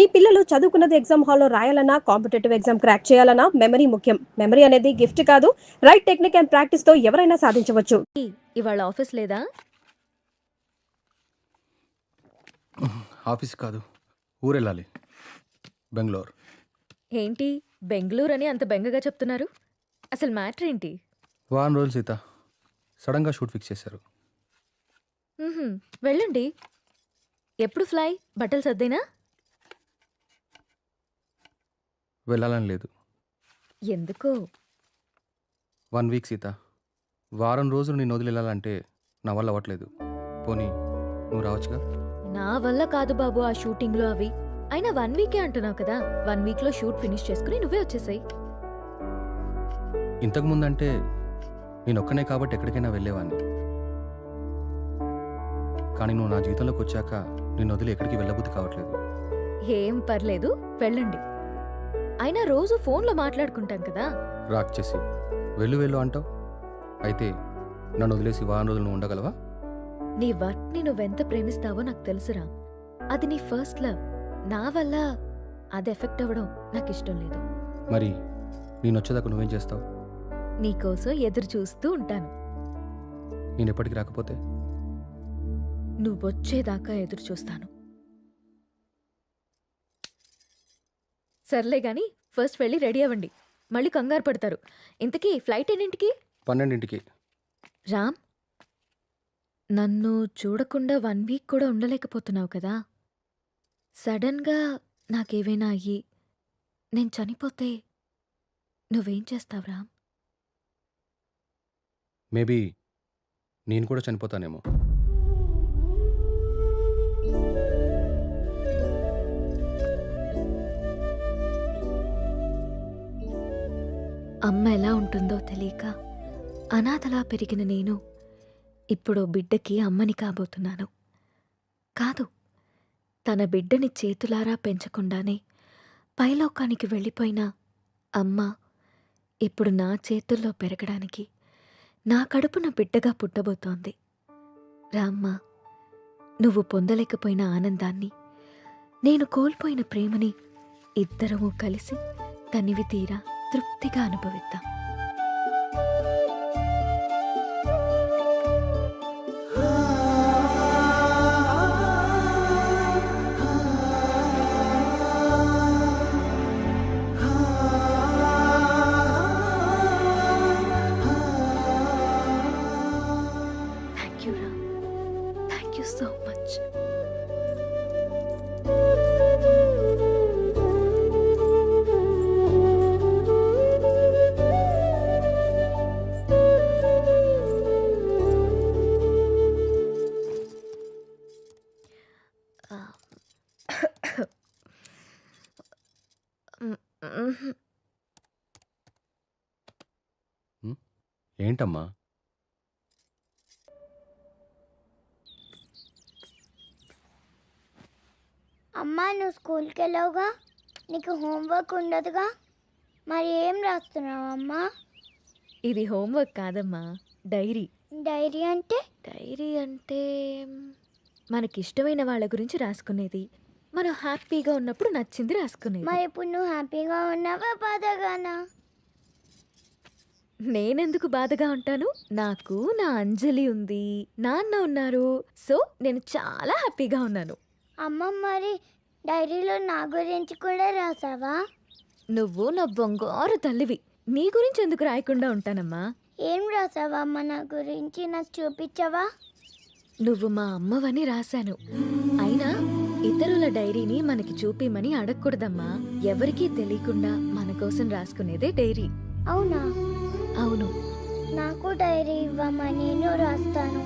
మీ పిల్లలు చదువుకున్నది ఎగ్జామ్ హాల్లో రాయాలన్నా, కాంపిటేటివ్ ఎగ్జామ్ క్రాక్ చేయాలన్నా మెమరీ ముఖ్యం. మెమరీ అనేది గిఫ్ట్ కాదు, రైట్ టెక్నిక్ అండ్ ప్రాక్టీస్‌తో ఎవరైనా సాధించవచ్చు. ఇవాళ ఆఫీస్ లేదా? ఆఫీస్ కాదు, ఊరెళ్ళాలి. బెంగుళూరు. ఏంటి బెంగుళూరు అని అంత బెంగగా చెప్తున్నారు? అసలు మ్యాటర్ ఏంటి? వారం రోజులు సీత, సడన్గా షూట్ ఫిక్స్ చేశారు. వెళ్ళండి. ఎప్పుడు ఫ్లై? బట్టలు సర్దేనా? వెళ్ళాలని లేదు. ఎందుకో? 1 వీక్ సీత, వారం రోజులు నేను వదిలి వెళ్ళాలంటే నా వల్ల అవ్వట్లేదు. పోనీ నువ్వు రావచ్చుగా? నా వల్ల కాదు బాబు ఆ షూటింగ్లో అవి. అయినా 1 వీకే అంటున్నావు కదా, 1 వీక్లో షూట్ ఫినిష్ చేసుకుని నువ్వే వచ్చేసాయి. ఇంతకు ముందంటే నేను ఒక్కనే కాబట్టి ఎక్కడికైనా వెళ్ళేవాడిని. కానీ నువ్వు నా జీవితంలోకి వచ్చాక నేను వదిలి ఎక్కడికి వెళ్ళబుద్ధి కావట్లేదు. ఏం పర్లేదు, వెళ్ళండి. అయినా రోజు ఫోన్లో మాట్లాడుకుంటాం కదా. రాక్ చేసి వెళ్ళు వెళ్ళు అంటావు. అయితే నన్ను వదిలేసి వారం రోజులు నువ్వు ఉండగలవా? నీ వర్క్ని నువ్వెంత ప్రేమిస్తావో నాకు తెలుసురా. అది నీ ఫస్ట్ లవ్. నా వల్ల అది ఎఫెక్ట్ అవ్వడం నాకు ఇష్టం లేదు. మరి నేను వచ్చేదాకా నువ్వేం చేస్తావు? నీకోసం ఎదురు చూస్తూ ఉంటాను. నేను ఎప్పటికి రాకపోతే? నువ్వొచ్చేదాకా ఎదురు చూస్తాను. సర్లే గాని ఫస్ట్ వెళ్ళి రెడీ అవ్వండి, మళ్ళీ కంగారు పడతారు. ఇంతకీ ఫ్లైట్ ఎన్నింటికి? 12ంటికి. రామ్, నన్ను చూడకుండా 1 వీక్ కూడా ఉండలేకపోతున్నావు కదా. సడన్గా నాకేవైనా అయ్యి నేను చనిపోతే నువ్వేం చేస్తావు రామ్? మేబీ నేను కూడా చనిపోతానేమో. అమ్మ ఎలా ఉంటుందో తెలియక అనాథలా పెరిగిన నేను ఇప్పుడు బిడ్డకి అమ్మని కాబోతున్నాను. కాదు, తన బిడ్డని చేతులారా పెంచకుండానే పైలోకానికి వెళ్ళిపోయిన అమ్మ ఇప్పుడు నా చేతుల్లో పెరగడానికి నా కడుపున బిడ్డగా పుట్టబోతోంది. రామ్మ, నువ్వు పొందలేకపోయిన ఆనందాన్ని, నేను కోల్పోయిన ప్రేమని ఇద్దరము కలిసి తనివి తీరా తృప్తిగా అనుభవిద్దాం. Thank you Ram, thank you so much. ఏంటమ్మా? అమ్మా, నువ్వు స్కూల్కి వెళ్ళావుగా, నీకు హోంవర్క్ ఉండదుగా, మరి ఏం రాస్తున్నావు అమ్మా? ఇది హోంవర్క్ కాదమ్మా, డైరీ. డైరీ అంటే? డైరీ అంటే మనకిష్టమైన వాళ్ళ గురించి రాసుకునేది. మనం హ్యాపీగా ఉన్నప్పుడు నచ్చింది రాసుకునేది. మరి ఇప్పుడు నువ్వు హ్యాపీగా ఉన్నావా, బాధగానా? నేనెందుకు బాధగా ఉంటాను? నాకు నా అంజలి ఉంది, నాన్న ఉన్నారు. సో నేను చాలా హ్యాపీగా ఉన్నాను. అమ్మ, మరి డైరీలో నా గురించి కూడా రాసావా? నువ్వు నా బంగారు తల్లివి, నీ గురించి ఎందుకు రాయకుండా ఉంటానమ్మా? ఏం రాసావా అమ్మ నా గురించి, నాకు చూపించవా? నువ్వు మా అమ్మవని రాశాను. అయినా ఇతరుల డైరీని మనకి చూపిమని అడగకూడదమ్మా. ఎవరికీ తెలియకుండా మన కోసం రాసుకునేదే డైరీ. అవునా? అవును. నాకు డైరీ ఇవ్వమ్మా, నేను రాస్తాను.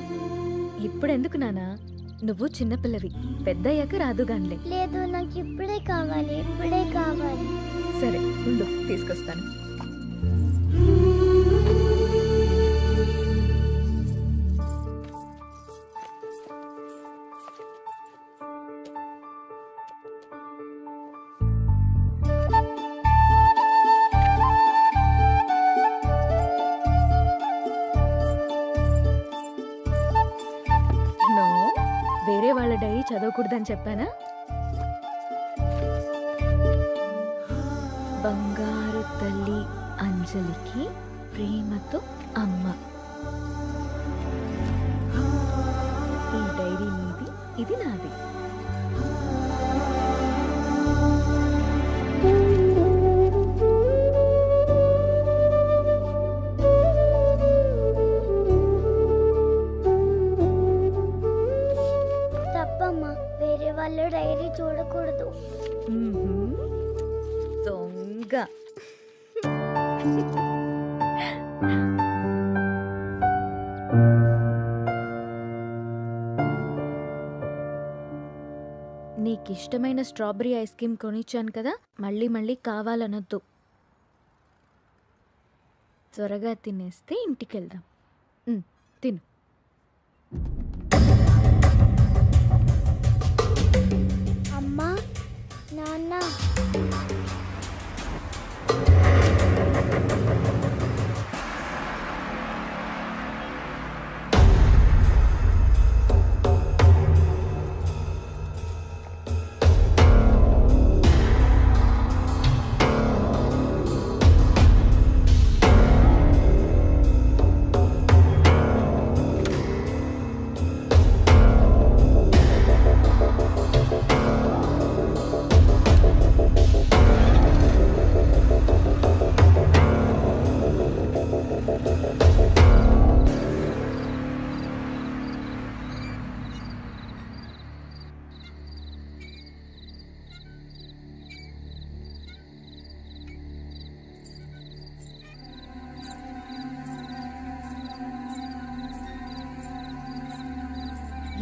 ఇప్పుడెందుకు నానా? నువ్వు చిన్నపిల్లవి, పెద్దయ్యాక రాదుగాన్లే. లేదు, నాకు ఇప్పుడే కావాలి, ఇప్పుడే కావాలి. సరే ఉండు, తీసుకొస్తాను. వేరే వాళ్ళ డైరీ చదవకూడదని చెప్పానా? బంగారు తల్లి అంజలికి ప్రేమతో అమ్మ. ఈ డైరీ నీది, ఇది నాది. తప్పమ్మా, వేరే వాళ్ళ డైరీ చూడకూడదు. దొంగ. నీకిష్టమైన స్ట్రాబెరీ ఐస్ క్రీమ్ కొనిచ్చాను కదా, మళ్ళీ మళ్ళీ కావాలనొద్దు. త్వరగా తినేస్తే ఇంటికెళ్దాం. తిను. అమ్మా, నాన్న,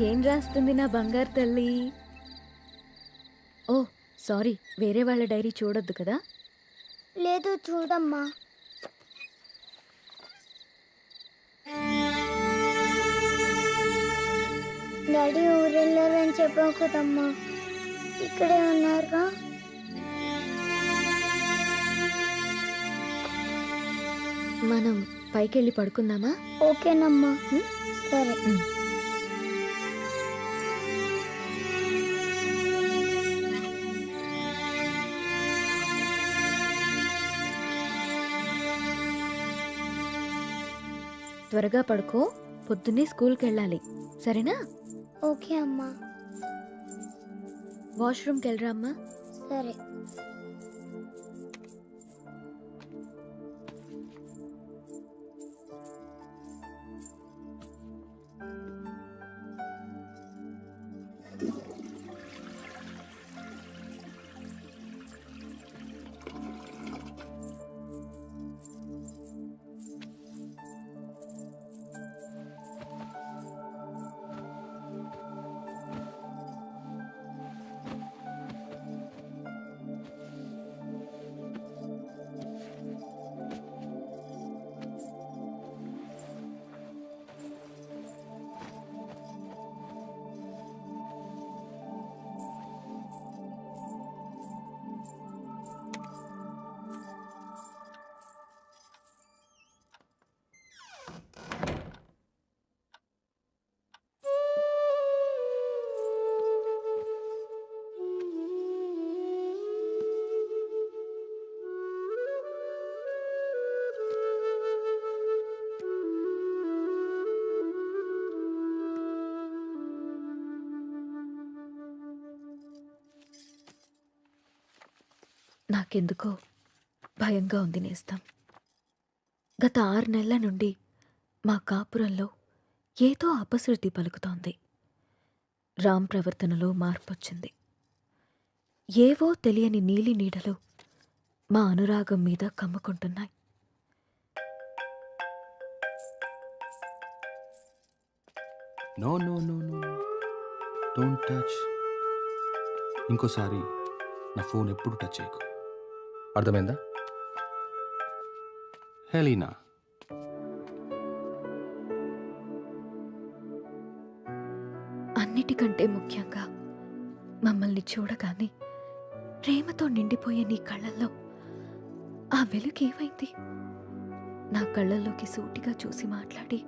ఏం రాస్తుంది నా బంగారు తల్లి? ఓ సారీ, వేరే వాళ్ళ డైరీ చూడొద్దు కదా. లేదు చూడమ్మా. డాడీ ఊరెళ్ళారని చెప్పావు కదమ్మా, ఇక్కడే ఉన్నారుగా. మనం పైకెళ్ళి పడుకుందామా? ఓకేనమ్మా. సరే. త్వరగా పడుకో, పొద్దున్నే స్కూల్కి వెళ్ళాలి, సరేనా? ఓకే అమ్మా. వాష్రూమ్కి వెళ్ళరా అమ్మా. సరే. నాకెందుకో భయంగా ఉంది నేస్తం. గత 6 నెలల నుండి మా కాపురంలో ఏదో అపశృతి పలుకుతోంది. రామ్ ప్రవర్తనలో మార్పొచ్చింది. ఏవో తెలియని నీలి నీడలు మా అనురాగం మీద కమ్ముకుంటున్నాయి. No no no no, don't touch. ఇంకోసారి నా ఫోన్ ఎప్పుడు టచ్ చేయకు, అర్థమైందా? హెలీనా, అన్నిటికంటే ముఖ్యంగా మమ్మల్ని చూడగానే ప్రేమతో నిండిపోయే నీ కళ్ళల్లో ఆ వెలుగేమైంది? నా కళ్ళల్లోకి సూటిగా చూసి మాట్లాడి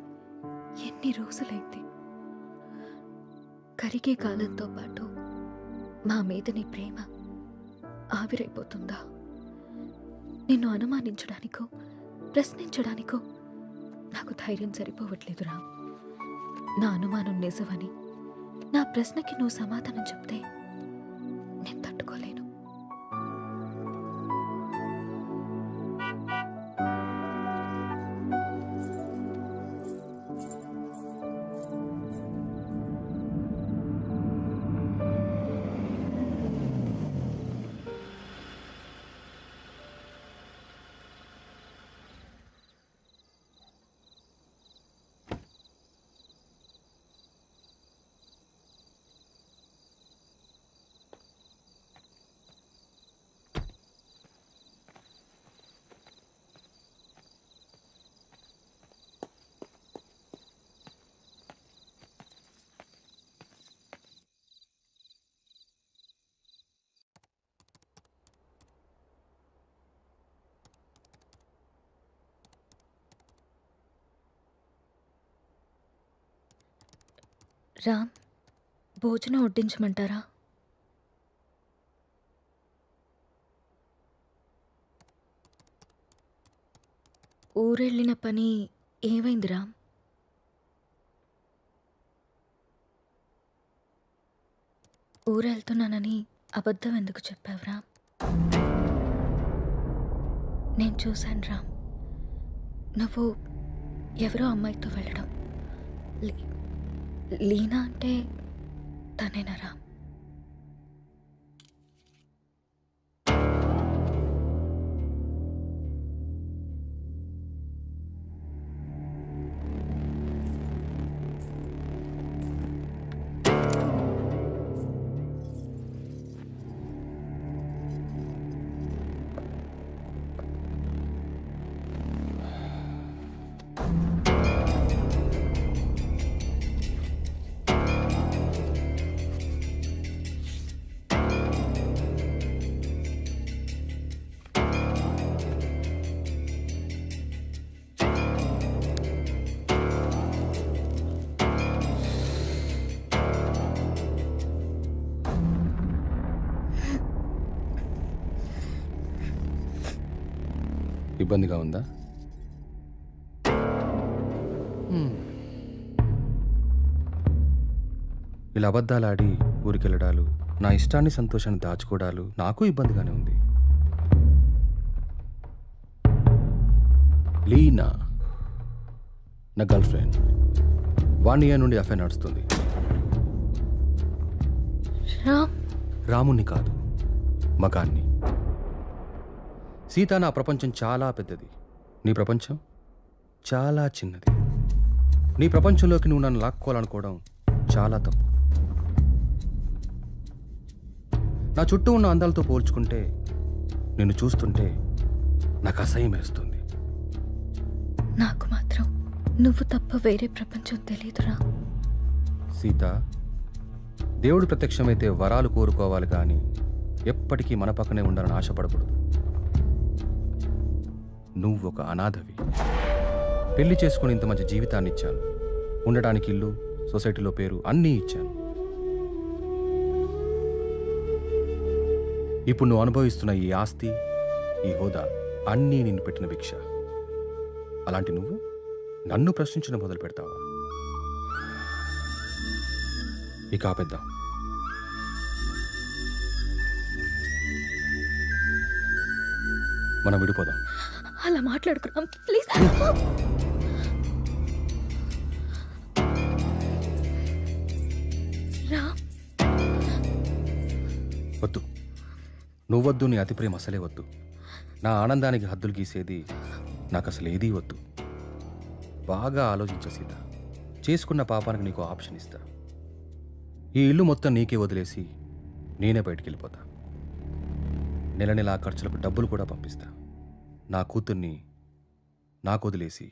ఎన్ని రోజులైంది? కరిగే కాలంతో పాటు మా మీద నీ ప్రేమ ఆవిరైపోతుందా? నిన్ను అనుమానించడానికో ప్రశ్నించడానికో నాకు ధైర్యం సరిపోవట్లేదు రామ్. నా అనుమానం నిజమని నా ప్రశ్నకి నువ్వు సమాధానం చెప్తే నేను తట్టుకోలేను. రామ్, భోజనం వడ్డించమంటారా? ఊరెళ్ళిన పని ఏమైంది రామ్? ఊరెళ్తున్నానని అబద్ధం ఎందుకు చెప్పావు రామ్? నేను చూశాను రామ్, నువ్వు ఎవరో అమ్మాయితో వెళ్ళడం. లీనా అంటే తనేనా రామ్? ఇబ్బందిగా ఉందా? ఇలా అబద్ధాలాడి ఊరికెళ్ళడాలు, నా ఇష్టాన్ని సంతోషాన్ని దాచుకోవడాలు నాకు ఇబ్బందిగానే ఉంది. లీనా నా గర్ల్ ఫ్రెండ్. 1 year నుండి అఫైర్ నడుస్తుంది. రాముణ్ణి కాదు, మగాన్ని. సీత, నా ప్రపంచం చాలా పెద్దది, నీ ప్రపంచం చాలా చిన్నది. నీ ప్రపంచంలోకి నువ్వు నన్ను లాక్కోవాలనుకోవడం చాలా తప్పు. నా చుట్టూ ఉన్న అందాలతో పోల్చుకుంటే నిన్ను చూస్తుంటే నాకు అసహ్యం వేస్తుంది. నాకు మాత్రం నువ్వు తప్ప వేరే ప్రపంచం తెలియదురా. సీత, దేవుడు ప్రత్యక్షమైతే వరాలు కోరుకోవాలి కానీ ఎప్పటికీ మన పక్కనే ఉండాలని ఆశపడకూడదు. నువ్వు ఒక అనాథవి. పెళ్లి చేసుకుని ఇంత మంచి జీవితాన్ని ఇచ్చాను. ఉండడానికి ఇల్లు, సొసైటీలో పేరు అన్నీ ఇచ్చాను. ఇప్పుడు నువ్వు అనుభవిస్తున్న ఈ ఆస్తి, ఈ హోదా అన్నీ నిన్ను పెట్టిన భిక్ష. అలాంటి నువ్వు నన్ను ప్రశ్నించడం మొదలు పెడతావా? ఇక ఆపేద్దాం. మనం విడిపోదాం. అలా మాట్లాడుకున్నాం ప్లీజ్. వద్దు, నువ్వొద్దు, నీ అతి ప్రేమ అసలే వద్దు. నా ఆనందానికి హద్దులు గీసేది నాకు అసలు ఏదీ వద్దు. బాగా ఆలోచించ సీత. చేసుకున్న పాపానికి నీకు ఆప్షన్ ఇస్తా. ఈ ఇల్లు మొత్తం నీకే వదిలేసి నేనే బయటికి వెళ్ళిపోతా. నెల నెల ఖర్చులకు డబ్బులు కూడా పంపిస్తా. నా కూతుర్ని నాకు వదిలేసి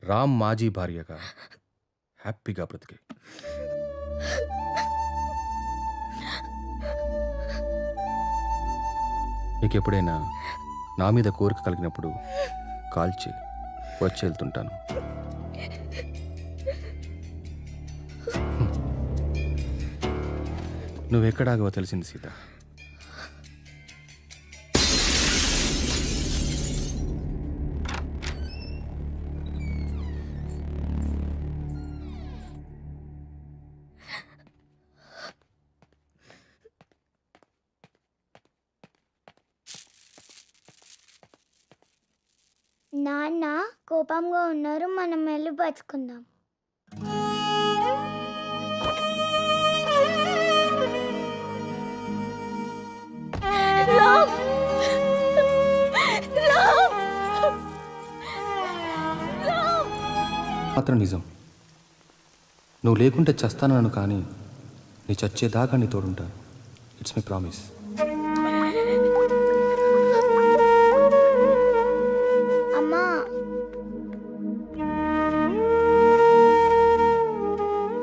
రామ్ మాజీ భార్యగా హ్యాపీగా బ్రతికే. నీకెప్పుడైనా నా మీద కోరిక కలిగినప్పుడు కాల్ చేయి, వచ్చి వెళ్తుంటాను. నువ్వెక్కడాగవో తెలిసింది సీత. నాన్న కోపంగా ఉన్నారు, మనం వెళ్ళి పచ్చుకుందాం. మాత్రం నిజం. నువ్వు లేకుంటే చస్తానను, కానీ నీ చచ్చేదాకా నీ తోడుంటాను. It's my promise. అమ్మా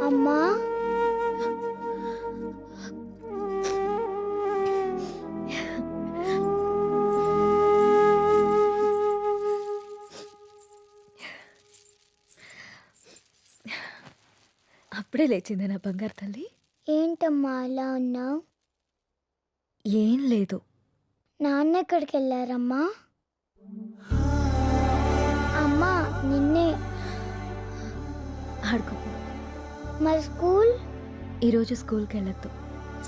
అమ్మా అప్పుడే లేచిందా నా బంగారు తల్లి? ఏంటమ్మా అలా ఉన్నావు? ఏం లేదు. నాన్న ఎక్కడికి వెళ్ళారమ్మా? అమ్మా నిన్నే. ఆడుకోపో. మరి స్కూల్? ఈరోజు స్కూల్కి వెళ్ళొద్దు.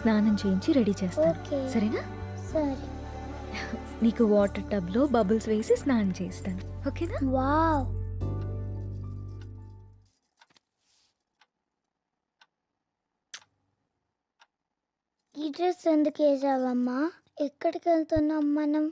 స్నానం చేయించి రెడీ చేస్తాను, ఓకే. సరేనా? సరే. నీకు వాటర్ టబ్లో బబుల్స్ వేసి స్నానం చేస్తాను, ఓకేనా? వావ్. ఈ డ్రెస్ ఎందుకు వేసావమ్మా? ఎక్కడికి వెళ్తున్నాం మనం?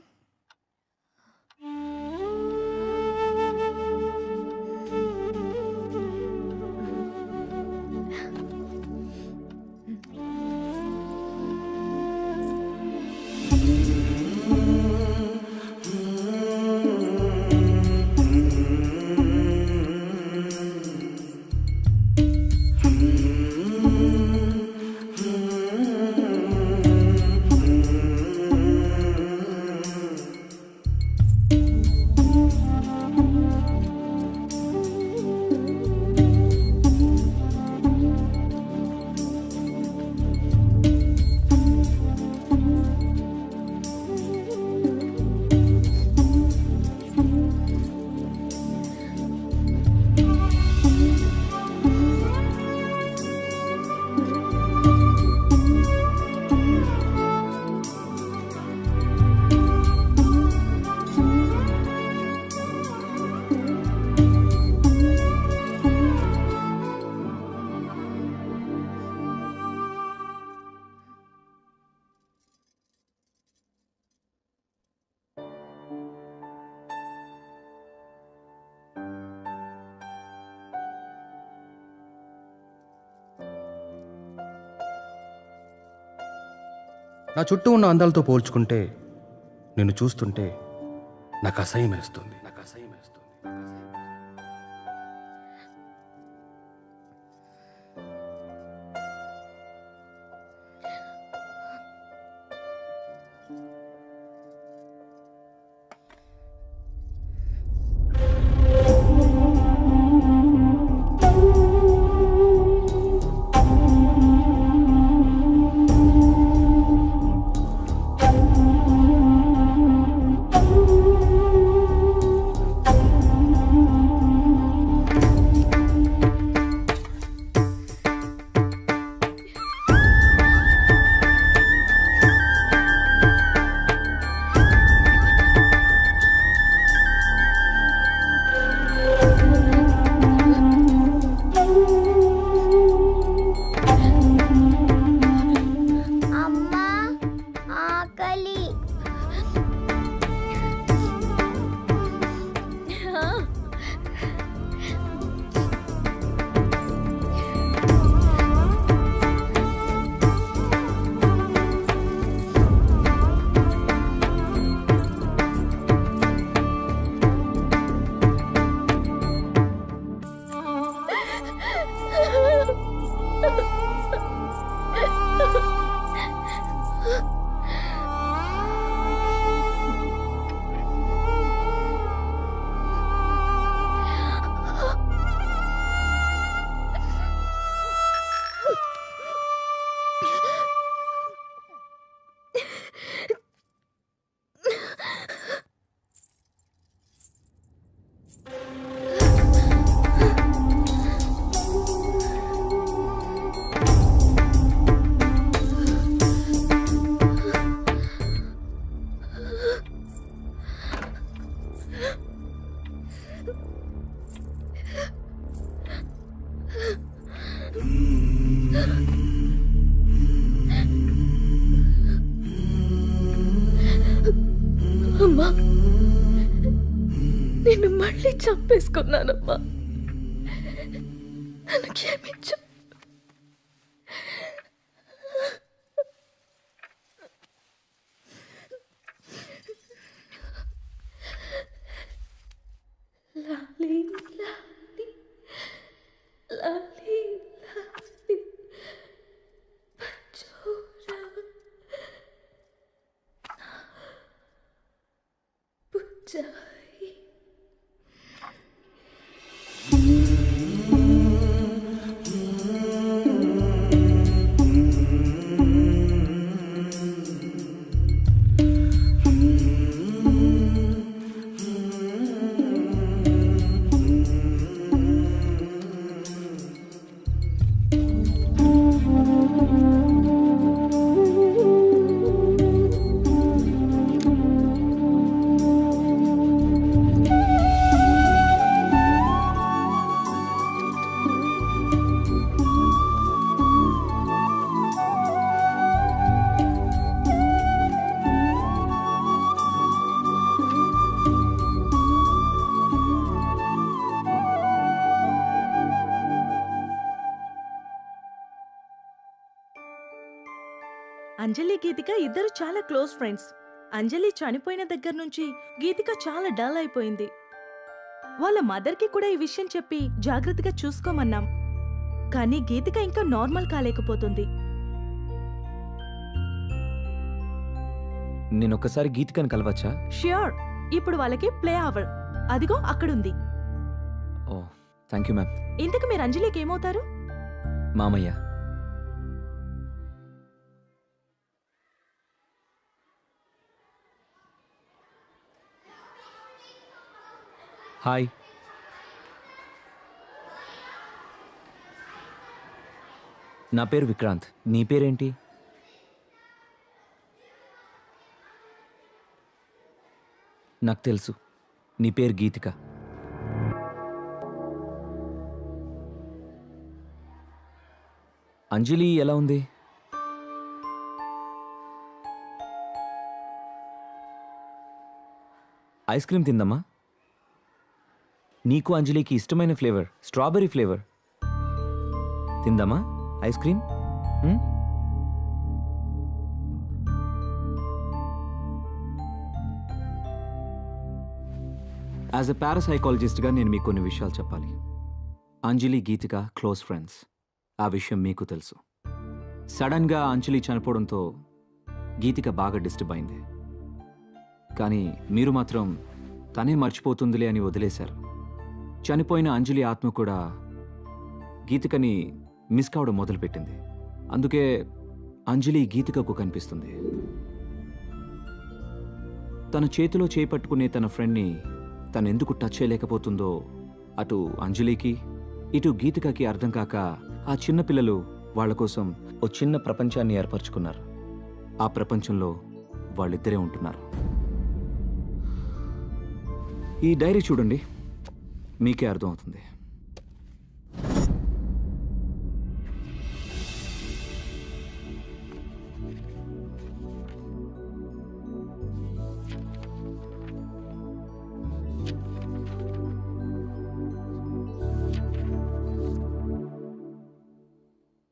నా చుట్టూ ఉన్న అందాలతో పోల్చుకుంటే నిన్ను చూస్తుంటే నాకు అసహ్యం వేస్తుంది. అమ్మా ఆకలి. అమ్మా, నిన్ను మళ్ళీ చంపేసుకున్నానమ్మా. నన్ను క్షమించు. లాలీ లాలీ లాలీ లాలీ పచ్చోరా పుచ్చాయి. అంజలి గీతిక ఇద్దరు చాలా క్లోజ్ ఫ్రెండ్స్. అంజలి చనిపోయిన దగ్గర నుంచి గీతిక చాలా డల్ అయిపోయింది. వాళ్ళ మదర్కి కూడా ఈ విషయం చెప్పి జాగ్రత్తగా చూసుకోమన్నాం. కానీ గీతిక ఇంకా నార్మల్ కాలేకపోతుంది. నేనొక్కసారి గీతికని కలవచ్చా? ష్యూర్. ఇప్పుడు వాళ్ళకి ప్లే అవర్. అదిగో అక్కడుంది. ఓ థ్యాంక్ యూ మ్యామ్. ఇంతకు మీరు అంజలికి ఏమవుతారు? మామయ్య. హాయ్. నా పేరు విక్రాంత్. నీ పేరేంటి? నాకు తెలుసు, నీ పేరు గీతిక. అంజలి ఎలా ఉంది? ఐస్ క్రీమ్ తిందమ్మా. నీకు అంజలికి ఇష్టమైన ఫ్లేవర్ స్ట్రాబెర్రీ ఫ్లేవర్. తిందామా ఐస్ క్రీమ్? యాజ్ ఎ పారాసైకాలజిస్ట్గా నేను మీకు కొన్ని విషయాలు చెప్పాలి. Anjali Geethika close friends. ఆ విషయం మీకు తెలుసు. సడన్గా అంజలి చనిపోవడంతో గీతిక బాగా డిస్టర్బ్ అయింది. కానీ మీరు మాత్రం తనే మర్చిపోతుందిలే అని వదిలేశారు. చనిపోయిన అంజలి ఆత్మ కూడా గీతికని మిస్ కావడం మొదలుపెట్టింది. అందుకే అంజలి గీతికకు కనిపిస్తుంది. తన చేతిలో చేపట్టుకునే తన ఫ్రెండ్ని తనెందుకు టచ్ చేయలేకపోతుందో అటు అంజలికి ఇటు గీతికకి అర్థం కాక ఆ చిన్న పిల్లలు వాళ్ళ కోసం ఓ చిన్న ప్రపంచాన్ని ఏర్పరచుకున్నారు. ఆ ప్రపంచంలో వాళ్ళిద్దరే ఉంటున్నారు. ఈ డైరీ చూడండి, మీకే అర్థమవుతుంది.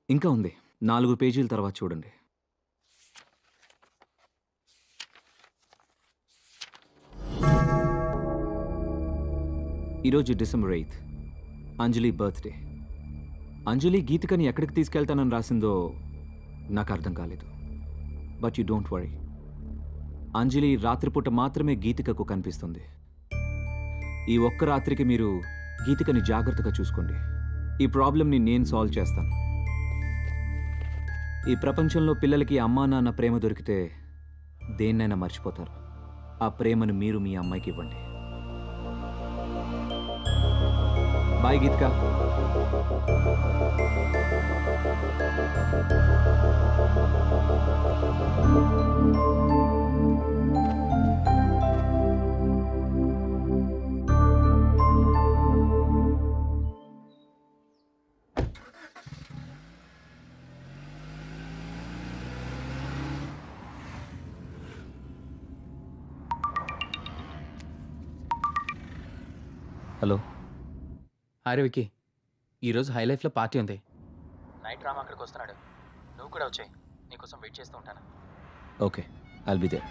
ఇంకా ఉంది, 4 పేజీల తర్వాత చూడండి. ఈరోజు డిసెంబర్ 8th, అంజలి బర్త్డే. అంజలి గీతికని ఎక్కడికి తీసుకెళ్తానని రాసిందో నాకు అర్థం కాలేదు. బట్ యు డోంట్ వరీ, అంజలి రాత్రిపూట మాత్రమే గీతికకు కనిపిస్తుంది. ఈ ఒక్క రాత్రికి మీరు గీతికని జాగ్రత్తగా చూసుకోండి. ఈ ప్రాబ్లంని నేను సాల్వ్ చేస్తాను. ఈ ప్రపంచంలో పిల్లలకి అమ్మా నాన్న ప్రేమ దొరికితే దేన్నైనా మర్చిపోతారు. ఆ ప్రేమను మీరు మీ అమ్మాయికి ఇవ్వండి. Bye Geethika. Hello. Hi Vicky, ఈరోజు హై లైఫ్లో పార్టీ ఉంది. నైట్ రామ్ అక్కడికి వస్తున్నాడు. నువ్వు కూడా వచ్చాయి, నీకోసం వెయిట్ చేస్తూ ఉంటాను. Okay, I'll be there.